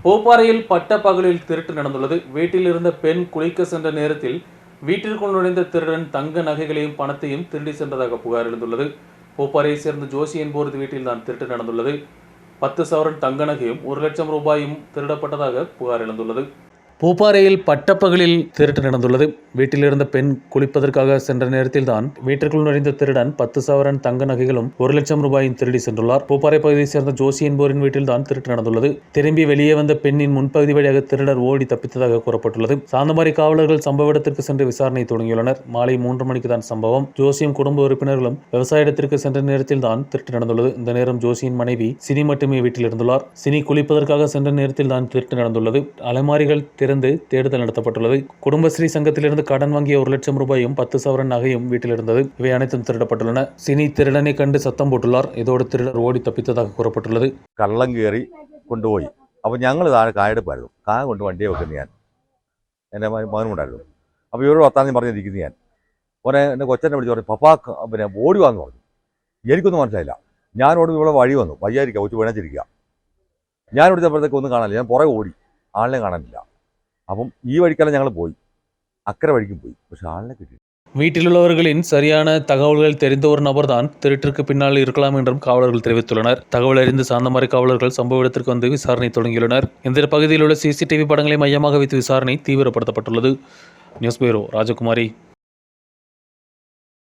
பூப்பாறையில் பட்ட பகலில் திருட்டு நடந்துள்ளது. வீட்டில் இருந்த பெண் குளிக்க சென்ற நேரத்தில் வீட்டிற்குள் நுழைந்த திருடன் தங்க நகைகளையும் பணத்தையும் திருடி சென்றதாக புகார் எழுந்துள்ளது. பூப்பாறையை சேர்ந்த ஜோசி என்பவரது வீட்டில் தான் திருட்டு நடந்துள்ளது. 10 சவரன் தங்க நகையும் 1 லட்சம் ரூபாயும் திருடப்பட்டதாக புகார் எழுந்துள்ளது. பூப்பாறையில் பட்டப்பகலில் திருட்டு நடந்துள்ளது. வீட்டில் இருந்த பெண் குளிப்பதற்காக சென்ற நேரத்தில் தான் வீட்டிற்குள் நுழைந்த திருடன் 10 சவரன் தங்க நகைகளும் 1 லட்சம் ரூபாயும் திருடி சென்றுள்ளார். பூப்பாறை பகுதியைச் சேர்ந்த ஜோசி என்பவரின் வீட்டில் தான் திருட்டு நடந்துள்ளது. திரும்பி வெளியே வந்த பெண்ணின் முன்பகுதி வழியாக திருடர் ஓடி தப்பித்ததாக கூறப்பட்டுள்ளது. சாந்தமாரி காவலர்கள் சம்பவ இடத்திற்கு சென்று விசாரணை தொடங்கியுள்ளனர். மாலை 3 மணிக்கு தான் சம்பவம். ஜோசியும் குடும்ப உறுப்பினர்களும் விவசாய இடத்திற்கு சென்ற நேரத்தில் தான் திருட்டு நடந்துள்ளது. இந்த நேரம் ஜோசியின் மனைவி சினி மட்டுமே வீட்டில் இருந்துள்ளார். சினி குளிப்பதற்காக சென்ற நேரத்தில் தான் திருட்டு நடந்துள்ளது. அலைமாரிகள் திறந்து தேடுதல் நடத்தப்பட்டுள்ளது. குடும்பஸ்ரீ சங்கத்திலிருந்து கடன் வாங்கிய 1 லட்சம் ரூபாயும் 10 சவரன் நகையும் வீட்டில் இருந்தது. இவை அனைத்தும் திருடப்பட்டுள்ளன. சினி திருடனை கண்டு சத்தம் போட்டுள்ளார். இதோடு திருடர் ஓடி தப்பித்ததாக கூறப்பட்டுள்ளது. കള്ളം കയറി കൊണ്ടുപോയി. അപ്പോൾ ഞങ്ങൾ താഴെ കായെടുപ്പായിരുന്നു. കായ കൊണ്ട് വണ്ടിയെ വെക്കുന്നത് ഞാൻ എൻ്റെ മകനും ഉണ്ടായിരുന്നു. അപ്പോൾ ഇവരോട് വർത്താനം പറഞ്ഞിരിക്കുന്നത് ഞാൻ ഓനെ എൻ്റെ കൊച്ചനെ വിളിച്ച് പറഞ്ഞു പപ്പാ പിന്നെ ഓടി വാന്ന് പറഞ്ഞു. എനിക്കൊന്നും മനസ്സിലായില്ല. ഞാൻ ഓടി ഇവിടെ വഴി വന്നു വയ്യായിരിക്കുക കൊച്ചു വീണച്ചിരിക്കുക. ഞാൻ ഓടിച്ചപ്പോഴത്തേക്ക് ഒന്നും കാണാനില്ല. ഞാൻ പുറകെ ഓടി ആളിനെ കാണാനില്ല. അപ്പം ഈ വഴിക്കെല്ലാം ഞങ്ങൾ പോയി அக்கறை வழிக்கும் போய் പക്ഷെ ஆளிനെ கிட்டி. வீட்டிலுள்ளவர்களின் சரியான தகவல்கள் தெரிந்த ஒரு நபர்தான் திருட்டிற்கு பின்னால் இருக்கலாம் என்றும் காவலர்கள் தெரிவித்துள்ளனர். தகவல் அறிந்து சாந்தமாரி காவலர்கள் சம்பவ இடத்திற்கு வந்து விசாரணை தொடங்கியுள்ளனர். இந்த பகுதியில் உள்ள CCTV படங்களை மையமாக வைத்து விசாரணை தீவிரப்படுத்தப்பட்டுள்ளது. நியூஸ் பியூரோ ராஜகுமாரி.